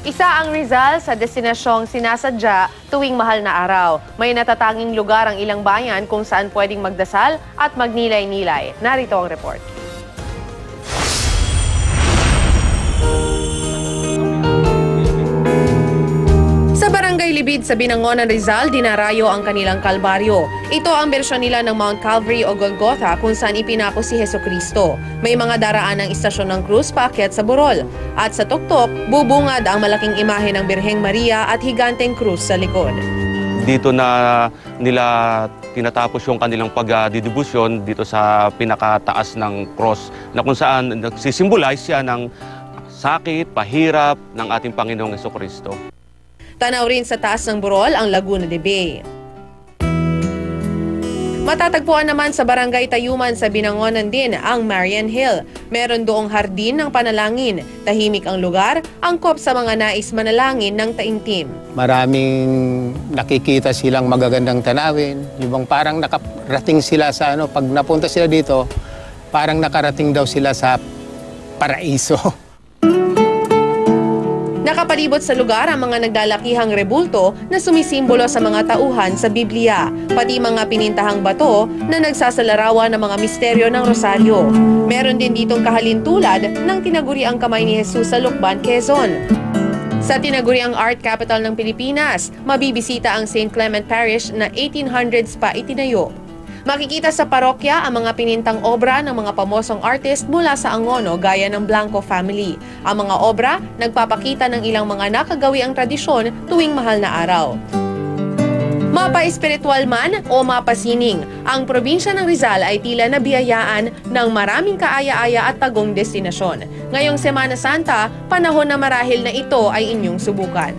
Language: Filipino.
Isa ang Rizal sa destinasyong sinasadya tuwing mahal na araw. May natatanging lugar ang ilang bayan kung saan pwedeng magdasal at magnilay-nilay. Narito ang report. Sa Barangay Libid sa Binangonan, Rizal, dinarayo ang kanilang kalbaryo. Ito ang bersyon nila ng Mount Calvary o Golgotha kung saan ipinako si Hesukristo. May mga daraan ng istasyon ng krus paakyat sa burol. At sa tuktok, bubungad ang malaking imahe ng Birheng Maria at higanteng krus sa likod. Dito na nila tinatapos yung kanilang pagdidibusyon dito sa pinakataas ng cross na kung saan nagsisimbolize siya ng sakit, pahirap ng ating Panginoong Hesukristo. Tanaw rin sa taas ng burol ang Laguna de Bay. Matatagpuan naman sa Barangay Tayuman sa Binangonan din ang Marian Hill. Meron doong hardin ng panalangin. Tahimik ang lugar, angkop sa mga nais manalangin ng taimtim. Maraming nakikita silang magagandang tanawin. Yung parang nakarating sila sa pag napunta sila dito, parang nakarating daw sila sa paraiso. Nakapalibot sa lugar ang mga naglalakihang rebulto na sumisimbolo sa mga tauhan sa Biblia, pati mga pinintahang bato na nagsasalarawan ng mga misteryo ng rosaryo. Meron din ditong kahalintulad ng tinaguriang kamay ni Jesus sa Lucban, Quezon. Sa tinaguriang art capital ng Pilipinas, mabibisita ang St. Clement Parish na 1800s pa itinayo. Makikita sa parokya ang mga pinintang obra ng mga pamosong artist mula sa Angono gaya ng Blanco family. Ang mga obra nagpapakita ng ilang mga nakagawiang tradisyon tuwing mahal na araw. Mapa-espiritual man o mapasining, ang probinsya ng Rizal ay tila nabiyayaan ng maraming kaaya-aya at tagong destinasyon. Ngayong Semana Santa, panahon na marahil na ito ay inyong subukan.